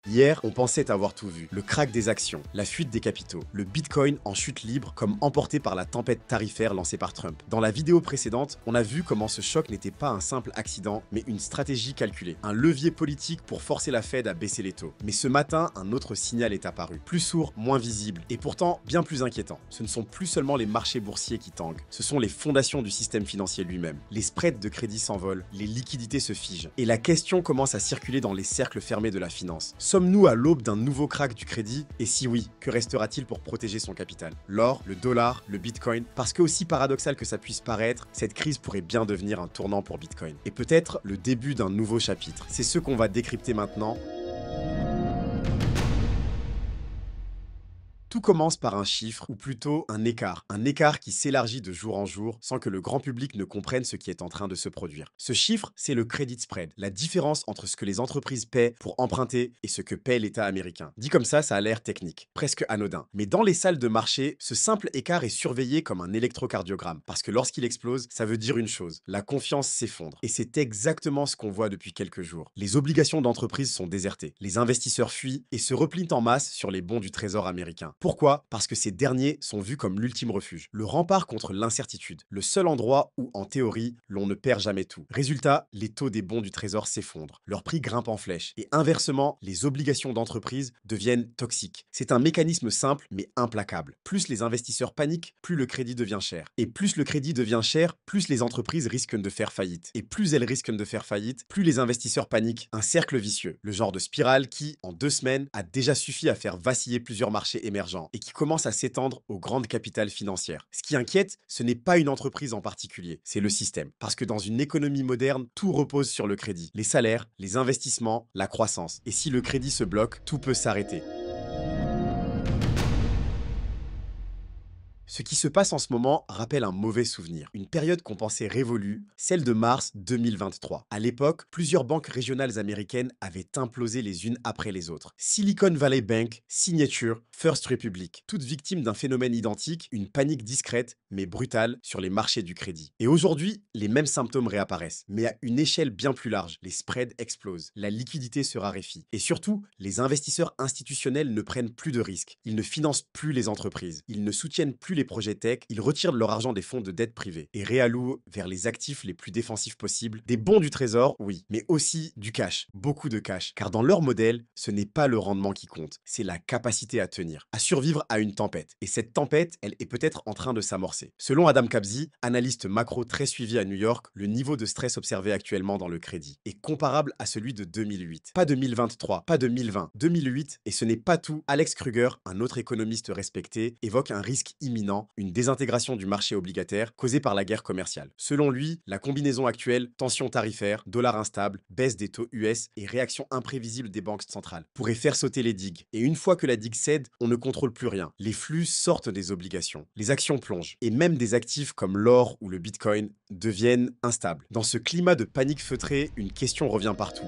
Hier, on pensait avoir tout vu. Le krach des actions, la fuite des capitaux, le Bitcoin en chute libre comme emporté par la tempête tarifaire lancée par Trump. Dans la vidéo précédente, on a vu comment ce choc n'était pas un simple accident, mais une stratégie calculée. Un levier politique pour forcer la Fed à baisser les taux. Mais ce matin, un autre signal est apparu. Plus sourd, moins visible, et pourtant bien plus inquiétant. Ce ne sont plus seulement les marchés boursiers qui tanguent, ce sont les fondations du système financier lui-même. Les spreads de crédit s'envolent, les liquidités se figent, et la question commence à circuler dans les cercles fermés de la finance. Sommes-nous à l'aube d'un nouveau krach du crédit? Et si oui, que restera-t-il pour protéger son capital? L'or, le dollar, le Bitcoin? Parce que aussi paradoxal que ça puisse paraître, cette crise pourrait bien devenir un tournant pour Bitcoin. Et peut-être le début d'un nouveau chapitre. C'est ce qu'on va décrypter maintenant. Tout commence par un chiffre, ou plutôt un écart qui s'élargit de jour en jour sans que le grand public ne comprenne ce qui est en train de se produire. Ce chiffre, c'est le credit spread, la différence entre ce que les entreprises paient pour emprunter et ce que paie l'État américain. Dit comme ça a l'air technique, presque anodin. Mais dans les salles de marché, ce simple écart est surveillé comme un électrocardiogramme, parce que lorsqu'il explose, ça veut dire une chose, la confiance s'effondre. Et c'est exactement ce qu'on voit depuis quelques jours. Les obligations d'entreprise sont désertées, les investisseurs fuient et se replient en masse sur les bons du Trésor américain. Pourquoi? Parce que ces derniers sont vus comme l'ultime refuge, le rempart contre l'incertitude, le seul endroit où, en théorie, l'on ne perd jamais tout. Résultat, les taux des bons du Trésor s'effondrent, leur prix grimpe en flèche, et inversement, les obligations d'entreprise deviennent toxiques. C'est un mécanisme simple mais implacable. Plus les investisseurs paniquent, plus le crédit devient cher. Et plus le crédit devient cher, plus les entreprises risquent de faire faillite. Et plus elles risquent de faire faillite, plus les investisseurs paniquent. Un cercle vicieux, le genre de spirale qui, en 2 semaines, a déjà suffi à faire vaciller plusieurs marchés émergents et qui commence à s'étendre aux grandes capitales financières. Ce qui inquiète, ce n'est pas une entreprise en particulier, c'est le système. Parce que dans une économie moderne, tout repose sur le crédit. Les salaires, les investissements, la croissance. Et si le crédit se bloque, tout peut s'arrêter. Ce qui se passe en ce moment rappelle un mauvais souvenir, une période qu'on pensait révolue, celle de mars 2023. À l'époque, plusieurs banques régionales américaines avaient implosé les unes après les autres. Silicon Valley Bank, Signature, First Republic, toutes victimes d'un phénomène identique, une panique discrète mais brutale sur les marchés du crédit. Et aujourd'hui, les mêmes symptômes réapparaissent, mais à une échelle bien plus large. Les spreads explosent, la liquidité se raréfie. Et surtout, les investisseurs institutionnels ne prennent plus de risques. Ils ne financent plus les entreprises. Ils ne soutiennent plus les projets tech, ils retirent leur argent des fonds de dette privée et réallouent vers les actifs les plus défensifs possibles, des bons du trésor, oui, mais aussi du cash, beaucoup de cash, car dans leur modèle, ce n'est pas le rendement qui compte, c'est la capacité à tenir, à survivre à une tempête. Et cette tempête, elle est peut-être en train de s'amorcer. Selon Adam Kabzi, analyste macro très suivi à New York, le niveau de stress observé actuellement dans le crédit est comparable à celui de 2008. Pas 2023, pas 2020, 2008, et ce n'est pas tout. Alex Kruger, un autre économiste respecté, évoque un risque imminent, une désintégration du marché obligataire causée par la guerre commerciale. Selon lui, la combinaison actuelle, tension tarifaire, dollar instable, baisse des taux US et réaction imprévisible des banques centrales, pourrait faire sauter les digues. Et une fois que la digue cède, on ne contrôle plus rien. Les flux sortent des obligations, les actions plongent, et même des actifs comme l'or ou le Bitcoin deviennent instables. Dans ce climat de panique feutrée, une question revient partout.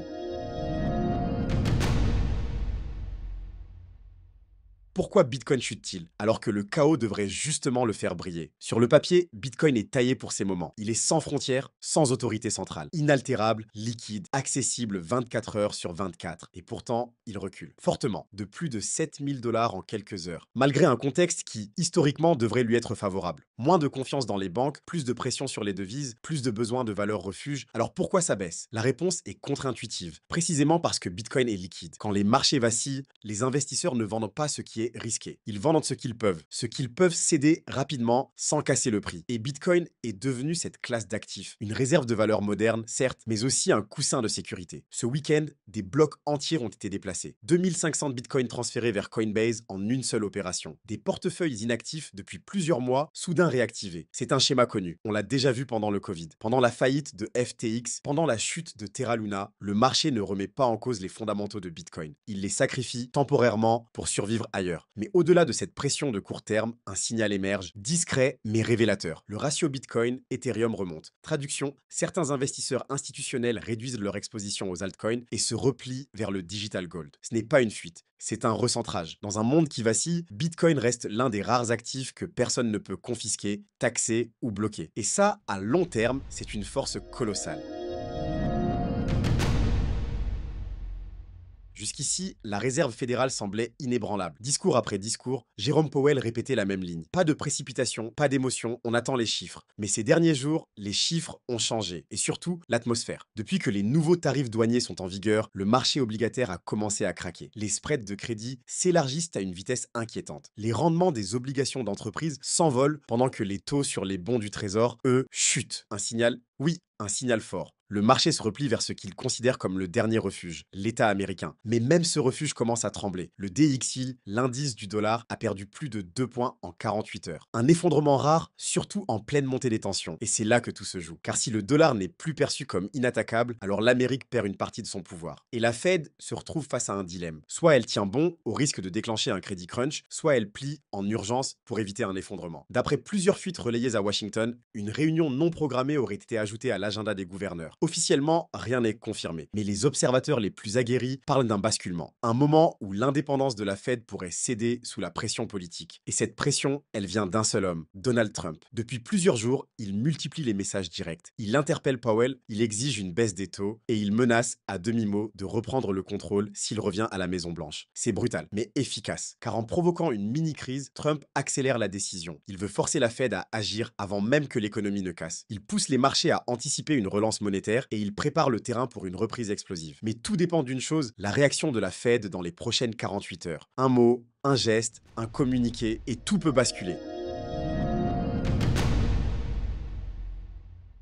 Pourquoi Bitcoin chute-t-il alors que le chaos devrait justement le faire briller? Sur le papier, Bitcoin est taillé pour ces moments. Il est sans frontières, sans autorité centrale, inaltérable, liquide, accessible 24 heures sur 24. Et pourtant, il recule fortement, de plus de 7000 $ en quelques heures, malgré un contexte qui, historiquement, devrait lui être favorable. Moins de confiance dans les banques, plus de pression sur les devises, plus de besoin de valeurs refuge. Alors pourquoi ça baisse? La réponse est contre-intuitive, précisément parce que Bitcoin est liquide. Quand les marchés vacillent, les investisseurs ne vendent pas ce qui est risqué. Ils vendent ce qu'ils peuvent céder rapidement sans casser le prix. Et Bitcoin est devenu cette classe d'actifs, une réserve de valeur moderne, certes, mais aussi un coussin de sécurité. Ce week-end, des blocs entiers ont été déplacés. 2500 Bitcoin transférés vers Coinbase en une seule opération. Des portefeuilles inactifs depuis plusieurs mois, soudain réactivés. C'est un schéma connu. On l'a déjà vu pendant le Covid. Pendant la faillite de FTX, pendant la chute de Terra Luna, le marché ne remet pas en cause les fondamentaux de Bitcoin. Il les sacrifie temporairement pour survivre ailleurs. Mais au-delà de cette pression de court terme, un signal émerge, discret mais révélateur. Le ratio Bitcoin-Ethereum remonte. Traduction, certains investisseurs institutionnels réduisent leur exposition aux altcoins et se replient vers le digital gold. Ce n'est pas une fuite, c'est un recentrage. Dans un monde qui vacille, Bitcoin reste l'un des rares actifs que personne ne peut confisquer, taxer ou bloquer. Et ça, à long terme, c'est une force colossale. Jusqu'ici, la réserve fédérale semblait inébranlable. Discours après discours, Jérôme Powell répétait la même ligne. Pas de précipitation, pas d'émotion, on attend les chiffres. Mais ces derniers jours, les chiffres ont changé. Et surtout, l'atmosphère. Depuis que les nouveaux tarifs douaniers sont en vigueur, le marché obligataire a commencé à craquer. Les spreads de crédit s'élargissent à une vitesse inquiétante. Les rendements des obligations d'entreprise s'envolent pendant que les taux sur les bons du trésor, eux, chutent. Un signal, oui, un signal fort. Le marché se replie vers ce qu'il considère comme le dernier refuge, l'État américain. Mais même ce refuge commence à trembler. Le DXY, l'indice du dollar, a perdu plus de 2 points en 48 heures. Un effondrement rare, surtout en pleine montée des tensions. Et c'est là que tout se joue. Car si le dollar n'est plus perçu comme inattaquable, alors l'Amérique perd une partie de son pouvoir. Et la Fed se retrouve face à un dilemme. Soit elle tient bon au risque de déclencher un crédit crunch, soit elle plie en urgence pour éviter un effondrement. D'après plusieurs fuites relayées à Washington, une réunion non programmée aurait été ajoutée à l'agenda des gouverneurs. Officiellement, rien n'est confirmé, mais les observateurs les plus aguerris parlent d'un basculement, un moment où l'indépendance de la Fed pourrait céder sous la pression politique. Et cette pression, elle vient d'un seul homme, Donald Trump. Depuis plusieurs jours, il multiplie les messages directs. Il interpelle Powell, il exige une baisse des taux et il menace, à demi-mot, de reprendre le contrôle s'il revient à la Maison-Blanche. C'est brutal, mais efficace, car en provoquant une mini-crise, Trump accélère la décision. Il veut forcer la Fed à agir avant même que l'économie ne casse. Il pousse les marchés à anticiper une relance monétaire et il prépare le terrain pour une reprise explosive. Mais tout dépend d'une chose, la réaction de la Fed dans les prochaines 48 heures. Un mot, un geste, un communiqué, et tout peut basculer.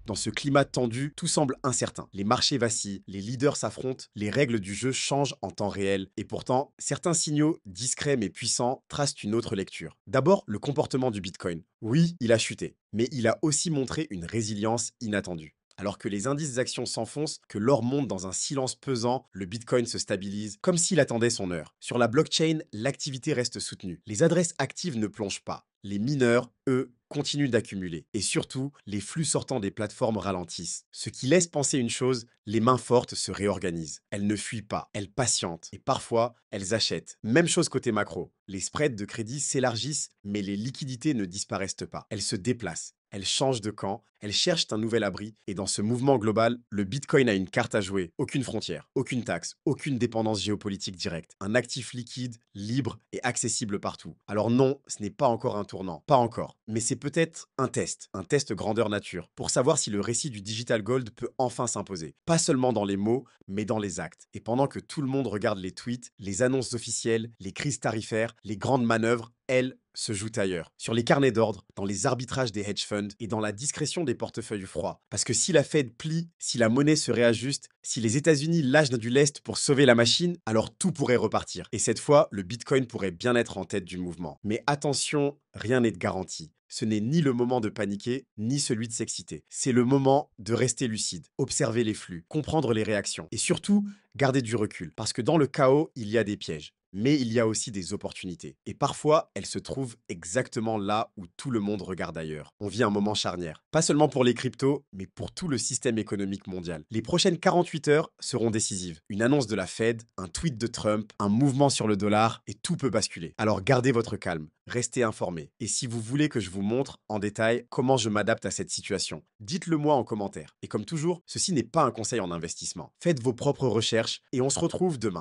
Dans ce climat tendu, tout semble incertain. Les marchés vacillent, les leaders s'affrontent, les règles du jeu changent en temps réel. Et pourtant, certains signaux, discrets mais puissants, tracent une autre lecture. D'abord, le comportement du Bitcoin. Oui, il a chuté, mais il a aussi montré une résilience inattendue. Alors que les indices d'actions s'enfoncent, que l'or monte dans un silence pesant, le Bitcoin se stabilise, comme s'il attendait son heure. Sur la blockchain, l'activité reste soutenue. Les adresses actives ne plongent pas. Les mineurs, eux, continuent d'accumuler. Et surtout, les flux sortant des plateformes ralentissent. Ce qui laisse penser une chose, les mains fortes se réorganisent. Elles ne fuient pas, elles patientent. Et parfois, elles achètent. Même chose côté macro. Les spreads de crédit s'élargissent, mais les liquidités ne disparaissent pas. Elles se déplacent. Elles changent de camp, elles cherchent un nouvel abri, et dans ce mouvement global, le Bitcoin a une carte à jouer. Aucune frontière, aucune taxe, aucune dépendance géopolitique directe. Un actif liquide, libre et accessible partout. Alors non, ce n'est pas encore un tournant, pas encore. Mais c'est peut-être un test grandeur nature, pour savoir si le récit du digital gold peut enfin s'imposer. Pas seulement dans les mots, mais dans les actes. Et pendant que tout le monde regarde les tweets, les annonces officielles, les crises tarifaires, les grandes manœuvres, elles se jouent ailleurs, sur les carnets d'ordre, dans les arbitrages des hedge funds et dans la discrétion des portefeuilles froids. Parce que si la Fed plie, si la monnaie se réajuste, si les États-Unis lâchent du lest pour sauver la machine, alors tout pourrait repartir. Et cette fois, le Bitcoin pourrait bien être en tête du mouvement. Mais attention, rien n'est de garanti. Ce n'est ni le moment de paniquer, ni celui de s'exciter. C'est le moment de rester lucide, observer les flux, comprendre les réactions et surtout, garder du recul. Parce que dans le chaos, il y a des pièges. Mais il y a aussi des opportunités. Et parfois, elles se trouvent exactement là où tout le monde regarde ailleurs. On vit un moment charnière. Pas seulement pour les cryptos, mais pour tout le système économique mondial. Les prochaines 48 heures seront décisives. Une annonce de la Fed, un tweet de Trump, un mouvement sur le dollar, et tout peut basculer. Alors gardez votre calme, restez informés. Et si vous voulez que je vous montre en détail comment je m'adapte à cette situation, dites-le moi en commentaire. Et comme toujours, ceci n'est pas un conseil en investissement. Faites vos propres recherches et on se retrouve demain.